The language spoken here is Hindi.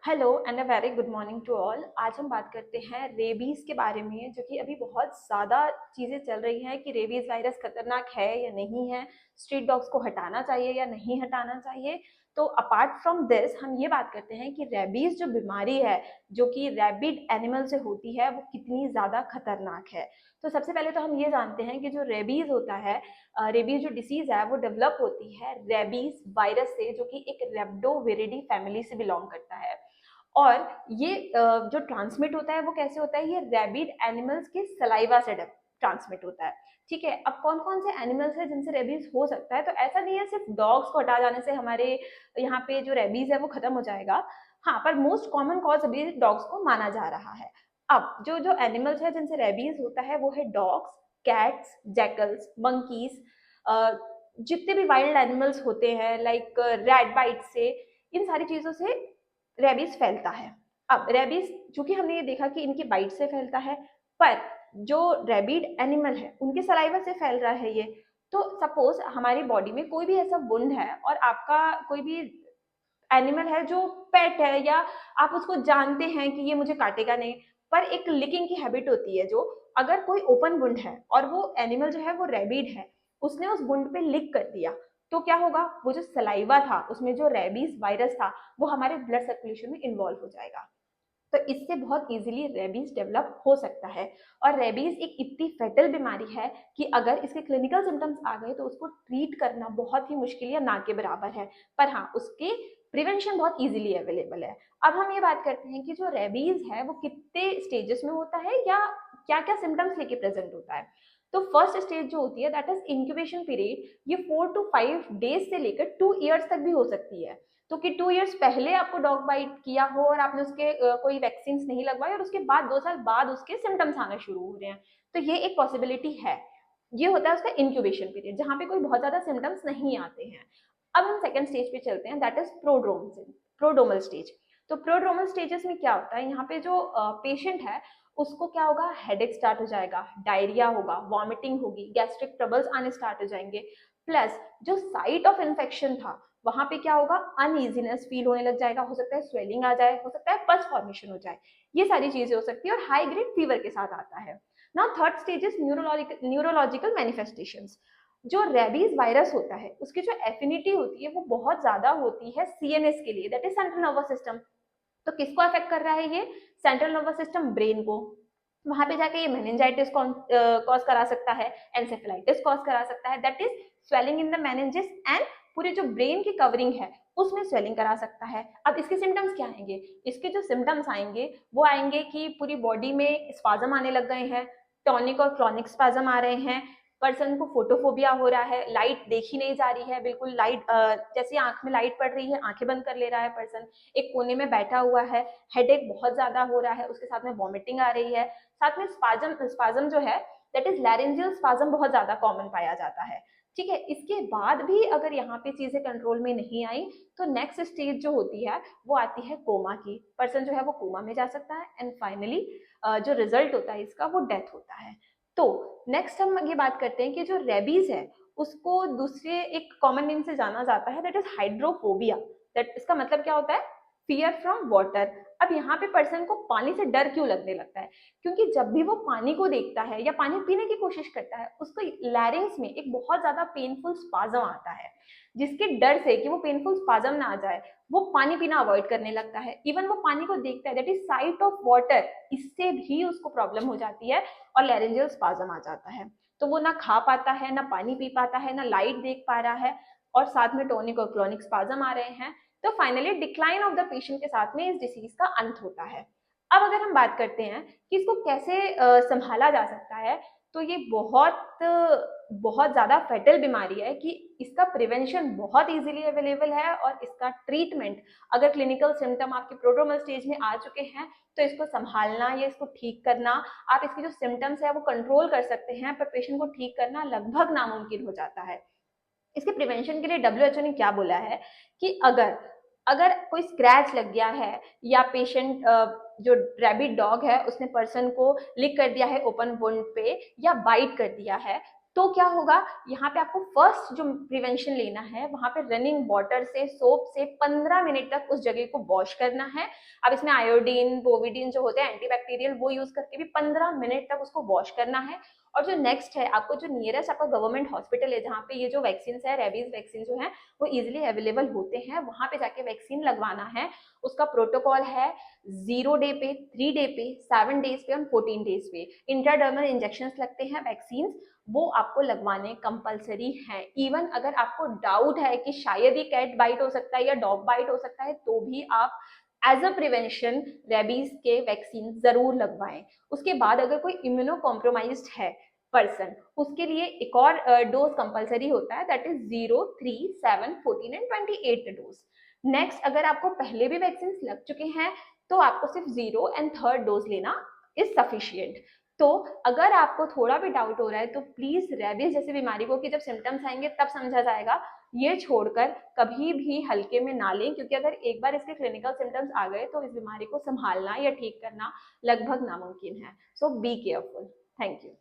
Hello and a very good morning to all. आज हम बात करते हैं रेबीज के बारे में, जो कि अभी बहुत ज़्यादा चीज़ें चल रही हैं कि रेबीज वायरस खतरनाक है या नहीं है, स्ट्रीट डॉग्स को हटाना चाहिए या नहीं हटाना चाहिए। तो अपार्ट फ्रॉम दिस हम ये बात करते हैं कि रेबीज जो बीमारी है, जो कि रैबिड एनिमल से होती है, वो कितनी ज़्यादा खतरनाक है। तो सबसे पहले तो हम ये जानते हैं कि जो रेबीज होता है, रेबीज जो डिसीज है वो डेवलप होती है रेबीज वायरस से, जो कि एक रेप्डोविरिडी फैमिली से बिलोंग करता है। और ये जो ट्रांसमिट होता है वो कैसे होता है, ये रैबिड एनिमल्स के सलाइवा से ट्रांसमिट होता है। ठीक है, अब कौन कौन से एनिमल्स है जिनसे रेबीज हो सकता है, तो ऐसा नहीं है सिर्फ डॉग्स को हटा जाने से हमारे यहाँ पे जो रेबीज है वो खत्म हो जाएगा। हाँ, पर मोस्ट कॉमन कॉज अभी डॉग्स को माना जा रहा है। अब जो जो एनिमल्स है जिनसे रेबीज होता है वो है डॉग्स, कैट्स, जैकल्स, मंकीज, जितने भी वाइल्ड एनिमल्स होते हैं लाइक रैट बाइट से, इन सारी चीजों से रेबीज फैलता है। अब रेबीज चूंकि हमने ये देखा कि इनकी बाइट से फैलता है, पर जो रेबिड एनिमल है उनके सलाइवा से फैल रहा है ये। तो सपोज हमारी बॉडी में कोई भी ऐसा वुंड है और आपका कोई भी एनिमल है जो पेट है, या आप उसको जानते हैं कि ये मुझे काटेगा नहीं, पर एक लिकिंग की हैबिट होती है, जो अगर कोई ओपन वुंड है और वो एनिमल जो है वो रेबिड है, उसने उस वुंड पे लिक कर दिया, तो क्या होगा, वो जो सलाइवा था उसमें जो रेबीज वायरस था वो हमारे ब्लड सर्कुलेशन में इन्वॉल्व हो जाएगा। तो इससे बहुत इजीली रेबीज डेवलप हो सकता है। और रेबीज एक इतनी फेटल बीमारी है कि अगर इसके क्लिनिकल सिम्टम्स आ गए तो उसको ट्रीट करना बहुत ही मुश्किल या ना के बराबर है। पर हाँ, उसके प्रिवेंशन बहुत इजीली अवेलेबल है। अब हम ये बात करते हैं कि जो रेबीज है वो कितने स्टेजेस में होता है या क्या क्या सिम्टम्स लेके प्रेजेंट होता है। तो फर्स्ट स्टेज जो होती है दैट इज इंक्यूबेशन पीरियड, ये 4 to 5 डेज से लेकर 2 ईयर्स तक भी हो सकती है। तो कि 2 ईयर्स पहले आपको डॉग बाइट किया हो और आपने उसके कोई वैक्सीन नहीं लगवाई और उसके बाद 2 साल बाद उसके सिम्टम्स आना शुरू हो रहे हैं, तो ये एक पॉसिबिलिटी है। ये होता है उसका इंक्यूबेशन पीरियड, जहाँ पे कोई बहुत ज्यादा सिम्टम्स नहीं आते हैं। अब हम सेकंड स्टेज पे चलते हैं, दैट इज प्रोड्रोमल स्टेज। तो प्रोड्रोमल स्टेजेस में क्या होता है, यहाँ पे जो पेशेंट है उसको क्या होगा, हेडेक स्टार्ट हो जाएगा, डायरिया होगा, वॉमिटिंग होगी, गैस्ट्रिक ट्रबल्स आने स्टार्ट हो जाएंगे। प्लस जो साइट ऑफ इन्फेक्शन था वहां पे क्या होगा, अनइजीनेस फील होने लग जाएगा, हो सकता है स्वेलिंग आ जाए, हो सकता है पस फॉर्मेशन हो जाए, ये सारी चीजें हो सकती है, और हाई ग्रेड फीवर के साथ आता है। Now third stage is neurological manifestations. जो रेबीज वायरस होता है उसकी जो एफिनिटी होती है वो बहुत ज्यादा होती है सीएनएस के लिए, that is central nervous system. तो किसको अफेक्ट कर रहा है ये, सेंट्रल नर्वस सिस्टम, ब्रेन को। वहां पे जाके ये मेनिंजाइटिस कॉज करा सकता है, एंसेफेलाइटिस कॉज करा सकता है, that is swelling in the meninges, and पूरे जो ब्रेन की कवरिंग है उसमें स्वेलिंग करा सकता है। अब इसके सिम्टम्स क्या आएंगे, इसके जो सिम्टम्स आएंगे वो आएंगे कि पूरी बॉडी में स्पाजम आने लग गए हैं, टॉनिक और क्लॉनिक स्पाजम आ रहे हैं, पर्सन को फोटोफोबिया हो रहा है, लाइट देखी नहीं जा रही है, बिल्कुल लाइट जैसे आंख में लाइट पड़ रही है आंखें बंद कर ले रहा है पर्सन, एक कोने में बैठा हुआ है, हेडेक बहुत ज्यादा हो रहा है, उसके साथ में वॉमिटिंग आ रही है, साथ में स्पाजम जो है दैट इज लैरेंजियल स्पाजम बहुत ज्यादा कॉमन पाया जाता है। ठीक है, इसके बाद भी अगर यहाँ पे चीजें कंट्रोल में नहीं आई तो नेक्स्ट स्टेज जो होती है वो आती है कोमा की, पर्सन जो है वो कोमा में जा सकता है, एंड फाइनली जो रिजल्ट होता है इसका वो डेथ होता है। तो नेक्स्ट हम ये बात करते हैं कि जो रेबीज है उसको दूसरे एक कॉमन नेम से जाना जाता है, दैट इज हाइड्रोफोबिया। दैट इसका मतलब क्या होता है, फियर फ्रॉम वाटर। अब यहाँ पे पर्सन को पानी से डर क्यों लगने लगता है, क्योंकि जब भी वो पानी को देखता है या पानी पीने की कोशिश करता है उसको लैरिंग्स में एक बहुत ज्यादा पेनफुल स्पाजम आता है, जिसके डर से कि वो पेनफुल स्पाजम ना आ जाए वो पानी पीना अवॉइड करने लगता है। इवन वो पानी को देखता है, that is site of water, इससे भी उसको प्रॉब्लम हो जाती है और लैरेंजियल स्पाजम आ जाता है। तो वो ना खा पाता है, ना पानी पी पाता है, ना लाइट देख पा रहा है, और साथ में टोनिक और क्रोनिक स्पाजम आ रहे हैं। तो finally decline of the patient के साथ में इस डिसीज का अंत होता है। अब अगर हम बात करते हैं कि इसको कैसे संभाला जा सकता है, तो ये बहुत ज्यादा फेटल बीमारी है कि इसका प्रिवेंशन बहुत इजीली अवेलेबल है, और इसका ट्रीटमेंट अगर क्लिनिकल सिम्टम आपके प्रोड्रोमल स्टेज में आ चुके हैं तो इसको संभालना या इसको ठीक करना, आप इसके जो सिम्टम्स है वो कंट्रोल कर सकते हैं, पर पेशेंट को ठीक करना लगभग नामुमकिन हो जाता है। इसके प्रिवेंशन के लिए डब्ल्यूएचओ ने क्या बोला है कि अगर अगर कोई स्क्रैच लग गया है या पेशेंट जो रैबिट डॉग है उसने पर्सन को लिक कर दिया है ओपन वुंड पे या बाइट कर दिया है, तो क्या होगा, यहाँ पे आपको फर्स्ट जो प्रिवेंशन लेना है, वहां पे रनिंग वाटर से, सोप से 15 मिनट तक उस जगह को वॉश करना है। अब इसमें आयोडीन, बोविडीन जो होते हैं एंटीबैक्टीरियल, वो यूज करके भी 15 मिनट तक उसको वॉश करना है। और जो नेक्स्ट है, आपको जो नियरेस्ट आपका गवर्नमेंट हॉस्पिटल है जहाँ पे ये जो वैक्सीन है, रेबीज वैक्सीन जो है वो इजिली अवेलेबल होते हैं, वहां पे जाके वैक्सीन लगवाना है। उसका प्रोटोकॉल है 0 डे पे, 3 डे पे, 7 डेज पे और 14 डेज पे इंट्राडर्मल इंजेक्शन लगते हैं वैक्सीन, वो आपको लगवाने कंपलसरी है। इवन अगर आपको डाउट है कि शायद ही कैट बाइट हो सकता है या डॉग बाइट हो सकता है, तो भी आप एज अ प्रिवेंशन रेबीज के वैक्सीन जरूर लगवाएं। उसके बाद अगर कोई इम्यूनो कॉम्प्रोमाइज्ड है पर्सन, उसके लिए एक और डोज कंपलसरी होता है, that is 0, 3, 7, 14 and 28 dose. Next, अगर आपको पहले भी वैक्सीन लग चुके हैं तो आपको सिर्फ 0 एंड 3rd डोज लेना इज सफिशियंट। तो अगर आपको थोड़ा भी डाउट हो रहा है तो प्लीज रेबीज जैसी बीमारी को कि जब सिम्टम्स आएंगे तब समझा जाएगा, ये छोड़कर कभी भी हल्के में ना लें, क्योंकि अगर एक बार इसके क्लिनिकल सिम्टम्स आ गए तो इस बीमारी को संभालना या ठीक करना लगभग नामुमकिन है। सो बी केयरफुल। Thank you.